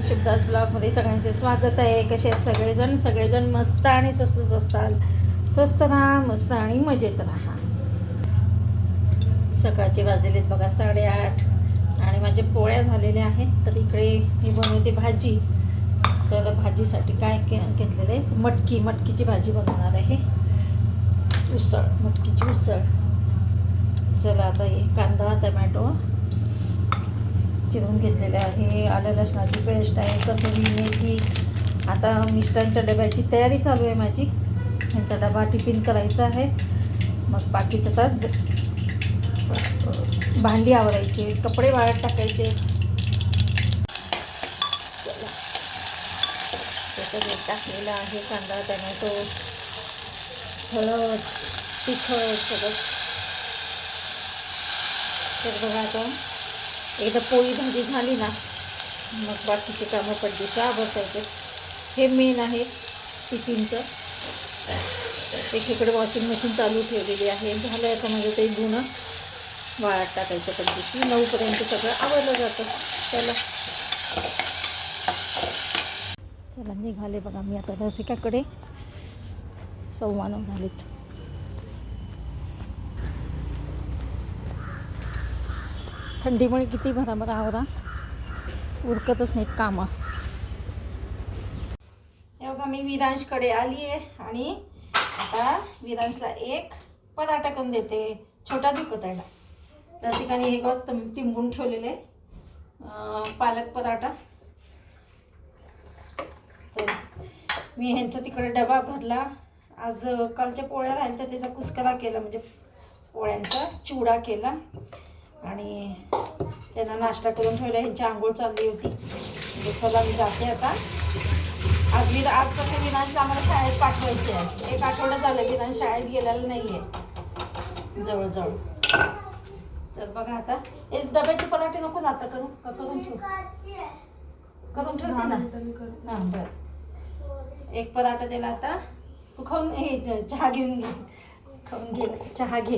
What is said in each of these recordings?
शुभदास ब्लॉगमध्ये सगळ्यांचे स्वागत आहे. कसे आहेत सगळेजण मस्त आणि स्वस्तच असतात. स्वस्त राहा, मस्त आणि मजेत राहा. सकाळचे वाजलेत बघा 8:30 आणि माझ्या पोळ्या झालेल्या आहेत. तर इकडे मी बनवते भाजी. तर भाजीसाठी काय घेतलेलं आहे, मटकीची भाजी बनवणार आहे. मटकीची उसळ. चला आता हे कांदा टमॅटो चिरून घेतलेले आहे. आलं लसणाची पेस्ट आहे, कसुरी मेथी. आता मिस्टरांच्या डब्याची तयारी चालू आहे माझी. त्यांचा डबा टिफिन करायचा आहे. मग बाकीचं तर भांडी आवरायचे, कपडे वाळत टाकायचे. त्याचं रेट टाकलेलं आहे. कांदा टमॅटो हळद तिखट सगळं. तर बघा आता एकदा पोळी भाजी झाली ना मग बाकीचे कामं पडदेशी आवरतायचे. हे मेन आहे टिफिनचं. एकीकडे वॉशिंग मशीन चालू ठेवलेली आहे. झालं आहे का माझं ते धुणं वाळत टाकायचं पडदेशी. 9पर्यंत सगळं आवरलं जातं. चला निघाले बघा मी आता रसिकाकडे. 9:15 झालेत. थंडीमुळे किती भराभर आवरा, उरकतच नाहीत कामं. हे बघा मी विरांशकडे आली आहे आणि आता विरांशला एक पराठा करून देते. छोटा दुखत आहे. त्या ठिकाणी हे गवत तिंबून ठेवलेले पालक पराठा. तर मी ह्यांचा तिकडे डबा भरला. आज कालच्या पोळ्या राहिल्या तर त्याचा कुस्करा केला, म्हणजे पोळ्यांचा चिवडा केला आणि त्यांना नाश्ता करून ठेवला. ह्यांची आंघोळ चालली होती. म्हणजे चला मी जाते आता. आजपासून विरांशला आम्हाला शाळेत पाठवायचे आहे. 1 आठवडा झालं विरांश शाळेत गेलेलं नाही आहे जवळजवळ. तर बघा आता एक डब्याचे पराठे नको ना आता करून ठेवते ना. हां बरं. एक पराठा दिला आता. तू खाऊन हे चहा घेऊन घे. खाऊन घे चहा घे.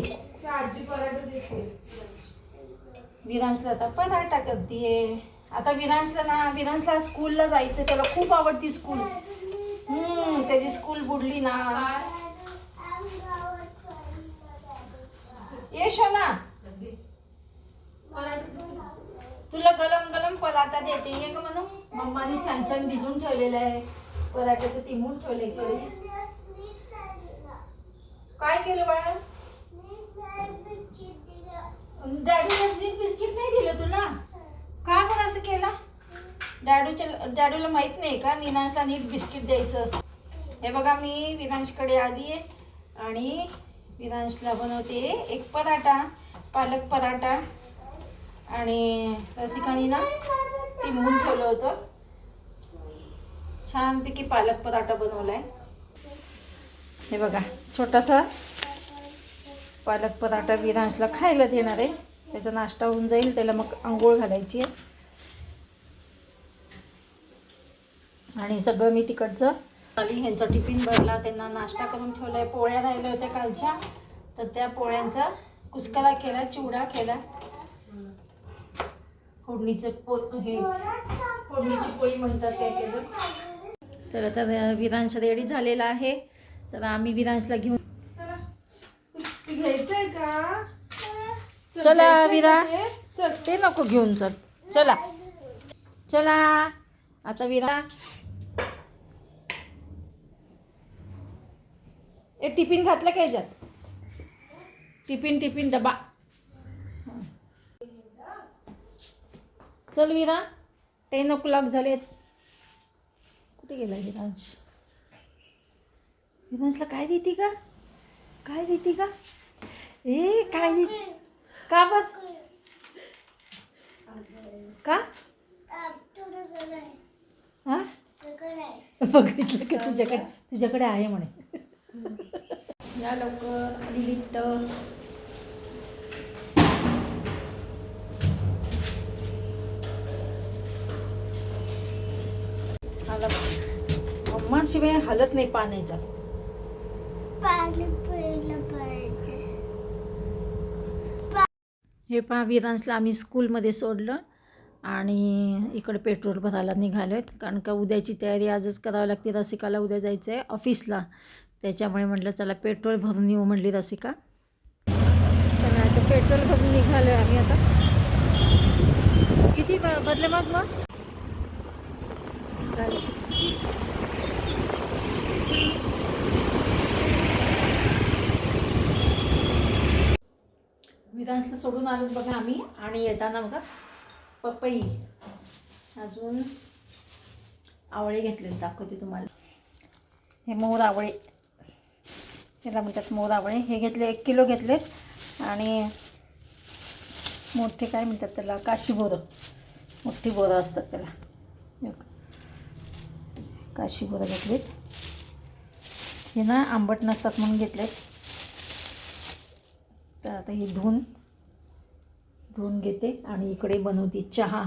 विरांशला आता पराठा करते. आता विरांशला स्कूलला जायचं. त्याला खूप आवडती स्कूल. त्याची स्कूल बुडली ना. ना तुला गरम पराठा देते. ये ग म्हणून मम्माने छान भिजून ठेवलेलं आहे. पराठ्याचं तिंबून ठेवलं इकडे. काय केलं बाळा? डॅडूला बिस्किट नाही दिलं तुला? का बरं असं केलं? डॅडूला माहित नाही का विरांशला नीट बिस्किट द्यायचं असतं. हे बघा मी विरांशकडे आली आहे आणि विरांशला बनवते एक पराठा, पालक पराठा. आणि रसिकाने ना तिंबून ठेवलं होतं. छानपैकी पालक पराठा बनवलाय. हे बघा छोटासा पालक पराठा विरांशला खायला देणार आहे. त्याचा नाश्ता होऊन जाईल. त्याला मग आंघोळ घालायची आहे. आणि सगळं मी तिकडचं आली. ह्यांचा टिफिन भरला, त्यांना नाश्ता करून ठेवलाय. पोळ्या राहिल्या होत्या कालच्या, तर त्या पोळ्यांचा कुस्करा केला, चिवडा केला. फोडणीची पोळी म्हणतात काय केलं. तर आता विरांश रेडी झालेला आहे. तर आम्ही विरांशला घेऊन घ्यायचंय का? चला विरा, ते नको घेऊन चला आता विरा. टिफिन घातलं का ह्याच्यात? टिफिन डबा. चल विरा, 10 o'clock झालेत. कुठे गेला विरांशला काय देते का? काय देते का? का बघ का? हा बघितलं का? तुझ्याकडे आहे म्हणे. या लवकर आधी लिफ्ट. अम्मा शिवाय हालत नाही पाण्याचा. हे पहा विरांशला आम्ही स्कूलमध्ये सोडलं आणि इकडे पेट्रोल भरायला निघालो आहेत, कारण का उद्याची तयारी आजच करावी लागते. रसिकाला उद्या जायचं आहे ऑफिसला, त्याच्यामुळे म्हटलं चला पेट्रोल भरून येऊ म्हटली रसिका. चला आता पेट्रोल भरून निघालो आहे आम्ही. आता किती बदले मग विधानसला सोडून आलो बघा आम्ही. आणि येताना बघा पपई, अजून आवळे घेतले, दाखवते तुम्हाला. हे मोर आवळे, त्याला म्हणतात मोर आवळे. हे घेतले 1 किलो घेतले. आणि मोठे काय म्हणतात त्याला, काशी बोरं, मोठी बोरं असतात त्याला, काशी बोरं घेतलेत. हे ना आंबट नसतात म्हणून घेतलेत. तर आता ही धुवून घेते आणि इकडे बनवते चहा.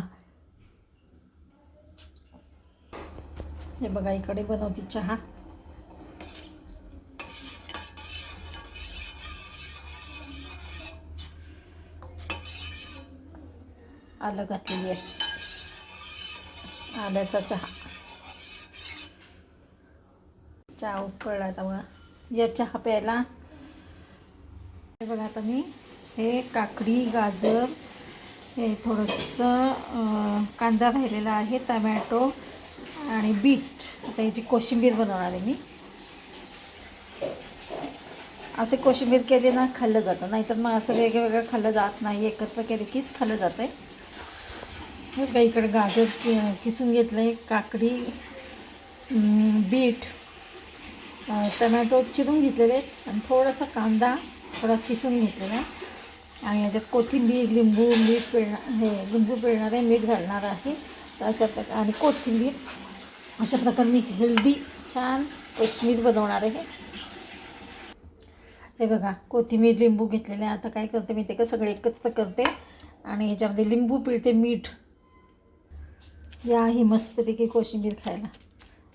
हे बघा इकडे बनवते चहा. आलं घातलेली आहे, आल्याचा चहा. चहा उकळला आता बघा, या चहा प्यायला. हे बघा आता मी हे काकडी, गाजर, हे थोडंसं कांदा राहिलेला आहे, टमॅटो आणि बीट. आता याची कोशिंबीर बनवणार आहे मी. असे कोशिंबीर केले ना खाल्लं जातं, नाहीतर मग असं वेगळं खाल्लं जात नाही. एकत्र केले कीच खाल्लं जातं आहे. हे बघा इकडे गाजर किसून घेतलं आहे, काकडी, बीट, टमॅटो चिरून घेतलेले आहेत, आणि थोडासा कांदा थोडा किसून घेतलेला आहे. आणि याच्यात कोथिंबीर, लिंबू, मीठ लिंबू पिळणार आहे, मीठ घालणार आहे. तर अशा प्रकारे, आणि कोथिंबीर, अशा प्रकारे मी हेल्दी छान कोशिंबीर बनवणार आहे. हे बघा कोथिंबीर, लिंबू घेतलेले आहे. आता काय करते मी ते का सगळे एकत्र करते आणि ह्याच्यामध्ये लिंबू पिळते, मीठ. या ही मस्तपैकी कोशिंबीर खायला.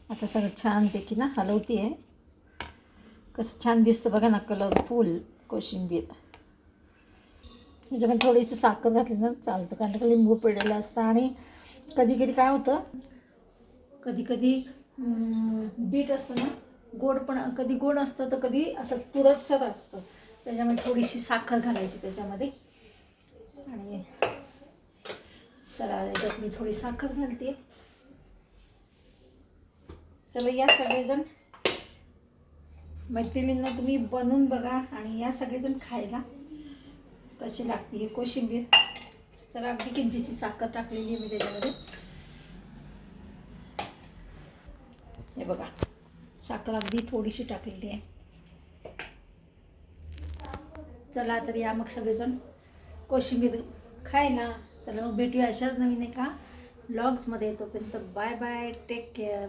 आता सगळं छानपैकी ना हलवती आहे. कसं छान दिसतं बघा ना, कलरफुल कोशिंबीर. ह्याच्यामध्ये थोडीशी साखर घातली ना चालतं, कारण का लिंबू पिळलेलं असतं. आणि कधी कधी काय होतं, कधी कधी बीट असतं ना गोड, पण कधी गोड असतं तर कधी असं तुरटसर असतं. त्याच्यामुळे थोडीशी साखर घालायची त्याच्यामध्ये. आणि चला याच्यात मी थोडी साखर घालते. चला या सगळेजण मैत्रिणींना तुम्ही बनवून बघा आणि या सगळेजण खायला कशी लागते ही कोशिंबीर. चला अगदी किंचितची साखर टाकलेली आहे मी त्याच्यामध्ये. हे बघा साखर अगदी थोडीशी टाकलेली आहे. चला तर या मग सगळेजण कोशिंबीर खायला. चला मग भेटूया अशाच नवीन एका व्लॉग्समध्ये. तोपर्यंत बाय बाय, टेक केअर.